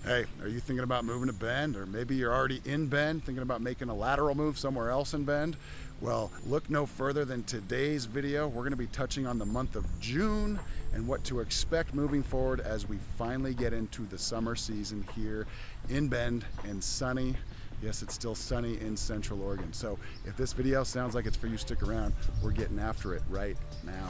Hey, are you thinking about moving to Bend, or maybe you're already in Bend thinking about making a lateral move somewhere else in Bend? Well, look no further than today's video. We're going to be touching on the month of June and what to expect moving forward as we finally get into the summer season here in Bend and sunny. Yes, it's still sunny in Central Oregon. So if this video sounds like it's for you, stick around. We're getting after it right now.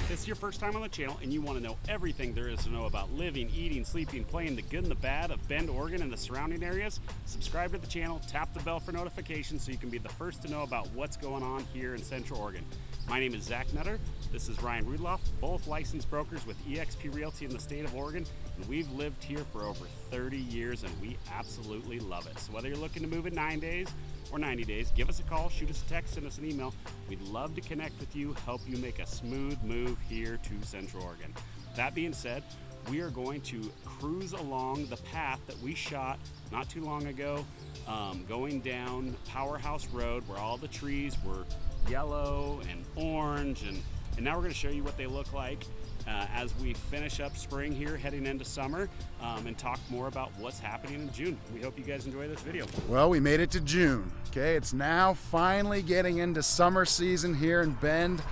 If it's your first time on the channel and you want to know everything there is to know about living, eating, sleeping, playing, the good and the bad of Bend, Oregon and the surrounding areas, subscribe to the channel, tap the bell for notifications so you can be the first to know about what's going on here in Central Oregon. My name is Zach Nutter. This is Ryan Rudloff, both licensed brokers with eXp Realty in the state of Oregon, and we've lived here for over 30 years and we absolutely love it. So whether you're looking to move in 9 days or 90 days, give us a call, shoot us a text, send us an email. We'd love to connect with you, help you make a smooth move here to Central Oregon. That being said, we are going to cruise along the path that we shot not too long ago, going down Powerhouse Road where all the trees were yellow and orange, and now we're going to show you what they look like as we finish up spring here heading into summer, and talk more about what's happening in June. We hope you guys enjoy this video. Well, we made it to June. Okay, it's now finally getting into summer season here in Bend,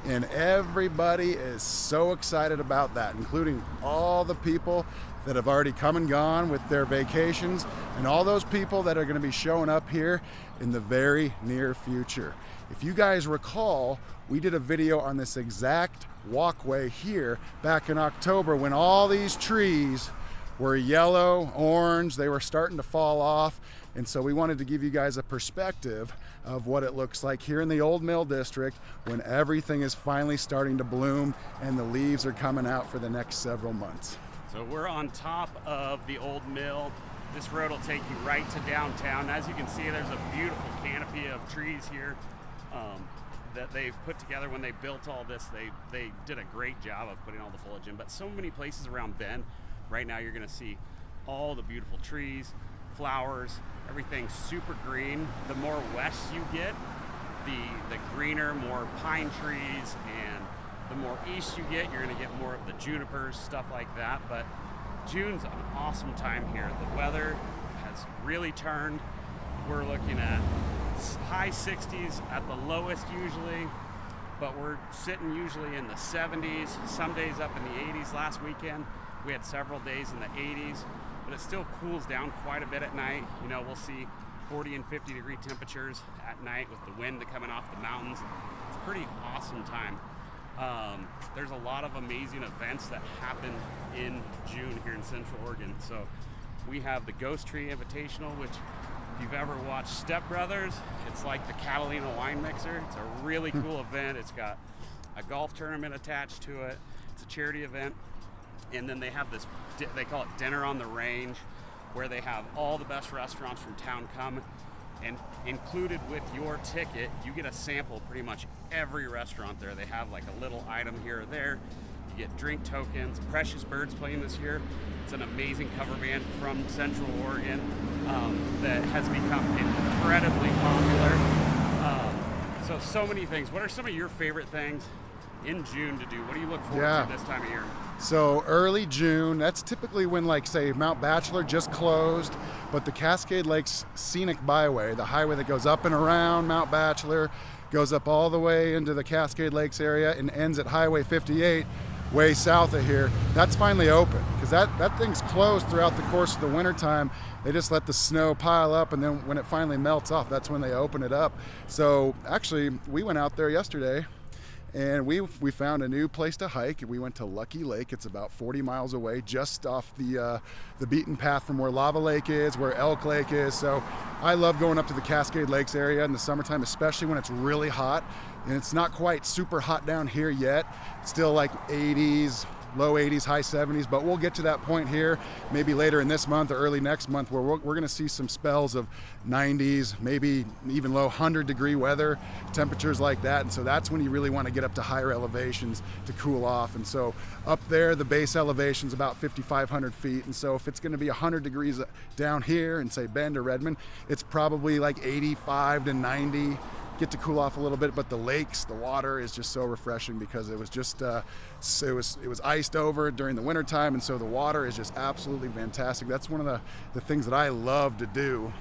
and everybody is so excited about that, including all the people that have already come and gone with their vacations, and all those people that are going to be showing up here in the very near future. If you guys recall, we did a video on this exact walkway here back in October when all these trees were yellow, orange, they were starting to fall off. And so we wanted to give you guys a perspective of what it looks like here in the Old Mill District when everything is finally starting to bloom and the leaves are coming out for the next several months. So we're on top of the Old Mill. This road will take you right to downtown. As you can see, there's a beautiful canopy of trees here that they've put together. When they built all this, they did a great job of putting all the foliage in. But so many places around Bend, right now you're gonna see all the beautiful trees, flowers, everything super green. The more west you get, the greener, more pine trees, and the more east you get, you're gonna get more of the junipers, stuff like that. But June's an awesome time here. The weather has really turned. We're looking at high 60s at the lowest usually, but we're sitting usually in the 70s, some days up in the 80s. Last weekend we had several days in the 80s, but it still cools down quite a bit at night. You know, we'll see 40 and 50 degree temperatures at night with the wind coming off the mountains. It's a pretty awesome time. There's a lot of amazing events that happen in June here in Central Oregon. So we have the Ghost Tree Invitational, which if you've ever watched Step Brothers, it's like the Catalina wine mixer. It's a really cool event. It's got a golf tournament attached to it. It's a charity event. And then they have this, they call it Dinner on the Range, where they have all the best restaurants from town come, and included with your ticket, you get a sample pretty much every restaurant there. They have like a little item here or there. You get drink tokens. Precious Bird's playing this year. It's an amazing cover band from Central Oregon that has become incredibly popular. So many things. What are some of your favorite things in June to do? What do you look forward to this time of year? So early June, that's typically when, like, say, Mount Bachelor just closed, but the Cascade Lakes Scenic Byway, the highway that goes up and around Mount Bachelor, goes up all the way into the Cascade Lakes area and ends at Highway 58, way south of here. That's finally open, because that thing's closed throughout the course of the wintertime. They just let the snow pile up, and then when it finally melts off, that's when they open it up. So actually, we went out there yesterday, and we found a new place to hike. We went to Lucky Lake. It's about 40 miles away, just off the beaten path from where Lava Lake is, where Elk Lake is. So I love going up to the Cascade Lakes area in the summertime, especially when it's really hot. And it's not quite super hot down here yet. It's still like 80s, low 80s, high 70s, but we'll get to that point here maybe later in this month or early next month where we're going to see some spells of 90s, maybe even low 100-degree weather, temperatures like that. And so that's when you really want to get up to higher elevations to cool off. And so up there, the base elevation is about 5,500 feet. And so if it's going to be 100 degrees down here in, say, Bend or Redmond, it's probably like 85 to 90, get to cool off a little bit, but the lakes, the water is just so refreshing because it was just it was iced over during the winter time, and so the water is just absolutely fantastic. That's one of the things that I love to do,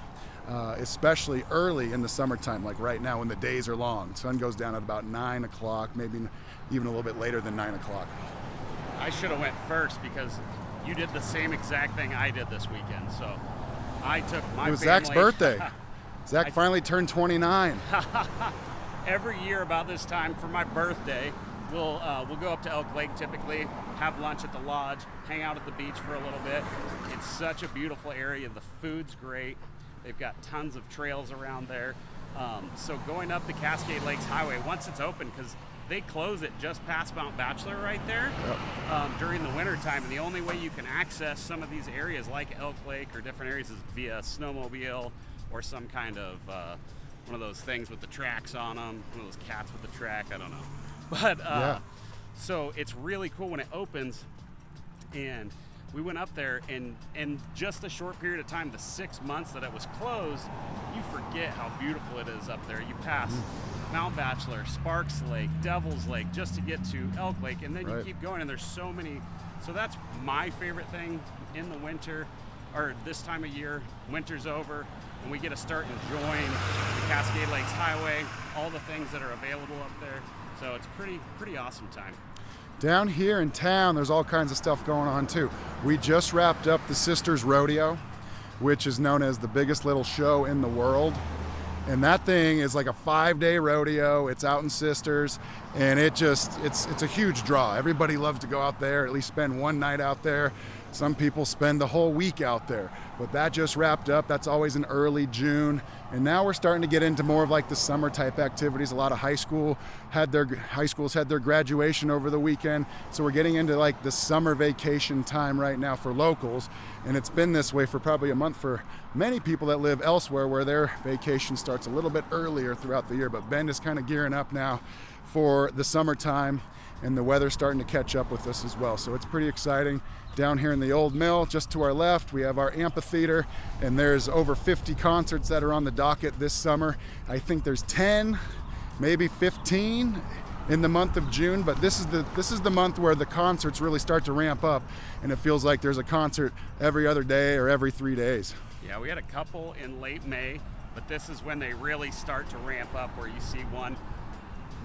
especially early in the summertime, like right now when the days are long. The sun goes down at about 9 o'clock, maybe even a little bit later than 9 o'clock. I should have went first because you did the same exact thing I did this weekend. So I took my family. It was Zach's birthday. Zach finally turned 29. Every year about this time for my birthday, we'll go up to Elk Lake typically, have lunch at the lodge, hang out at the beach for a little bit. It's such a beautiful area. The food's great. They've got tons of trails around there. So going up the Cascade Lakes Highway, once it's open, because they close it just past Mount Bachelor right there during the winter time. And the only way you can access some of these areas like Elk Lake or different areas is via snowmobile or some kind of one of those things with the tracks on them, one of those cats with the track, I don't know. But so it's really cool when it opens. And we went up there, and in just a short period of time, the 6 months that it was closed, you forget how beautiful it is up there. You pass Mount Bachelor, Sparks Lake, Devil's Lake, just to get to Elk Lake, and then you keep going, and there's so many. So that's my favorite thing in the winter, or this time of year. Winter's over, and we get to start enjoying the Cascade Lakes Highway, all the things that are available up there. So it's pretty awesome time. Down here in town, there's all kinds of stuff going on too. We just wrapped up the Sisters Rodeo, which is known as the biggest little show in the world. And that thing is like a 5-day rodeo. It's out in Sisters, and it's a huge draw. Everybody loves to go out there, at least spend one night out there. Some people spend the whole week out there. But that just wrapped up. That's always in early June. And now we're starting to get into more of like the summer type activities. A lot of high schools had their graduation over the weekend. So we're getting into like the summer vacation time right now for locals. And it's been this way for probably a month for many people that live elsewhere, where their vacation starts a little bit earlier throughout the year. But Bend is kind of gearing up now for the summertime, and the weather's starting to catch up with us as well. So it's pretty exciting. Down here in the old mill, just to our left, we have our amphitheater, and there's over 50 concerts that are on the docket this summer. I think there's 10, maybe 15 in the month of June, but this is the month where the concerts really start to ramp up, and it feels like there's a concert every other day or every 3 days. Yeah, we had a couple in late May, but this is when they really start to ramp up, where you see one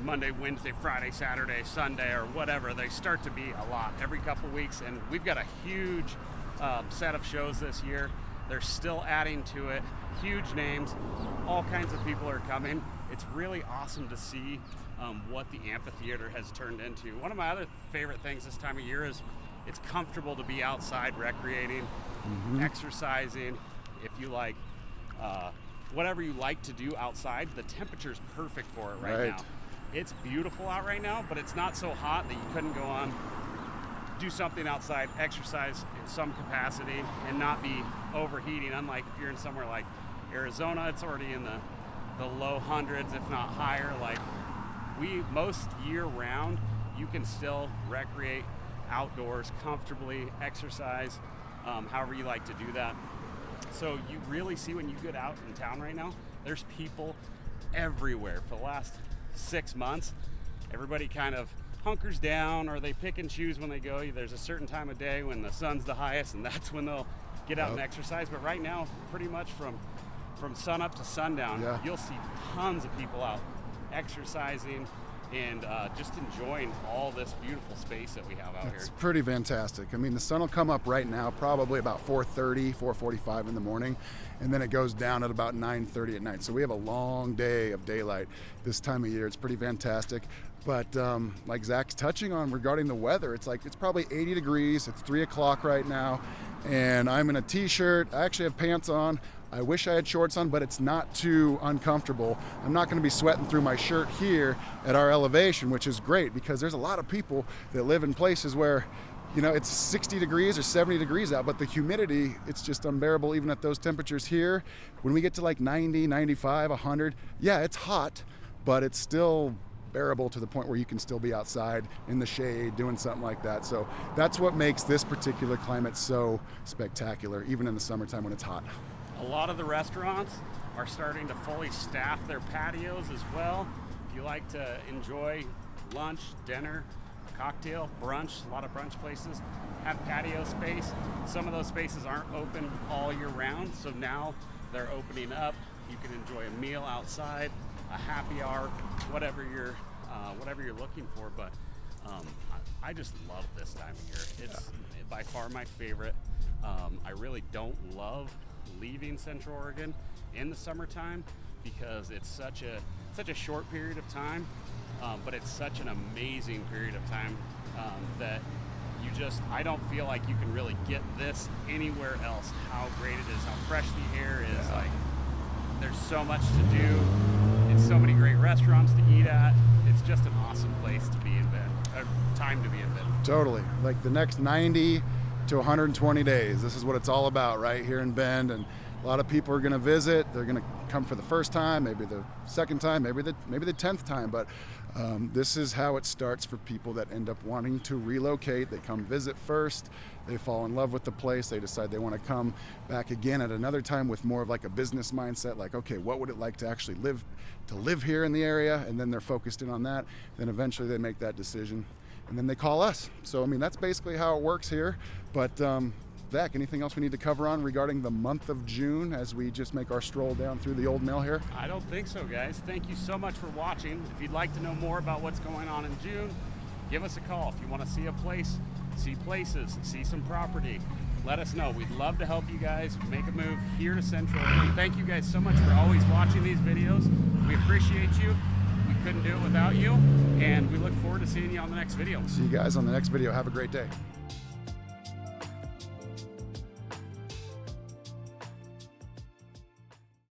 Monday, Wednesday, Friday, Saturday, Sunday, or whatever. They start to be a lot every couple weeks, and we've got a huge set of shows this year. They're still adding to it. Huge names, all kinds of people are coming. It's really awesome to see what the amphitheater has turned into. One of my other favorite things this time of year is it's comfortable to be outside recreating, exercising. If you like whatever you like to do outside, the temperature's perfect for it right now. It's beautiful out right now, but it's not so hot that you couldn't go on, do something outside, exercise in some capacity, and not be overheating. Unlike if you're in somewhere like Arizona, it's already in the low hundreds, if not higher. Like most year round, you can still recreate outdoors comfortably, exercise, however you like to do that. So you really see when you get out in town right now, there's people everywhere. For the last 6 months, everybody kind of hunkers down, or they pick and choose when they go. There's a certain time of day when the sun's the highest, and that's when they'll get out and exercise. But right now, pretty much from sun up to sundown, you'll see tons of people out exercising and just enjoying all this beautiful space that we have out here. It's pretty fantastic. I mean, the sun will come up right now probably about 4:30, 4:45 in the morning, and then it goes down at about 9:30 at night. So we have a long day of daylight this time of year. It's pretty fantastic. But like Zach's touching on regarding the weather, it's probably 80 degrees. It's 3 o'clock right now, and I'm in a t-shirt. I actually have pants on. I wish I had shorts on, but it's not too uncomfortable. I'm not going to be sweating through my shirt here at our elevation, which is great because there's a lot of people that live in places where, it's 60 degrees or 70 degrees out, but the humidity, it's just unbearable even at those temperatures here. When we get to like 90, 95, 100, yeah, it's hot, but it's still bearable to the point where you can still be outside in the shade doing something like that. So that's what makes this particular climate so spectacular, even in the summertime when it's hot. A lot of the restaurants are starting to fully staff their patios as well. If you like to enjoy lunch, dinner, a cocktail, brunch, a lot of brunch places have patio space. Some of those spaces aren't open all year round, so now they're opening up. You can enjoy a meal outside, a happy hour, whatever you're looking for. But I just love this time of year. It's by far my favorite. I really don't love leaving Central Oregon in the summertime because it's such a short period of time, but it's such an amazing period of time that I don't feel like you can really get this anywhere else. How great it is, how fresh the air is. Like, there's so much to do. It's so many great restaurants to eat at. It's just an awesome place to be in Bend, time to be in Bend. Totally. Like the next 90 to 120 days, this is what it's all about right here in Bend. And a lot of people are going to visit. They're going to come for the first time, maybe the second time, maybe the 10th time. But this is how it starts for people that end up wanting to relocate. They come visit first. They fall in love with the place. They decide they want to come back again at another time with more of like a business mindset. Like, okay, what would it like to actually live here in the area? And then they're focused in on that. Then eventually they make that decision, and then they call us. So, I mean, that's basically how it works here. But Zach, anything else we need to cover on regarding the month of June as we just make our stroll down through the old mill here? I don't think so, guys. Thank you so much for watching. If you'd like to know more about what's going on in June, give us a call. If you want to see a place, see places, see some property, let us know. We'd love to help you guys make a move here to Central Oregon. Thank you guys so much for always watching these videos. We appreciate you. We couldn't do it without you, and we look forward to seeing you on the next video. See you guys on the next video. Have a great day.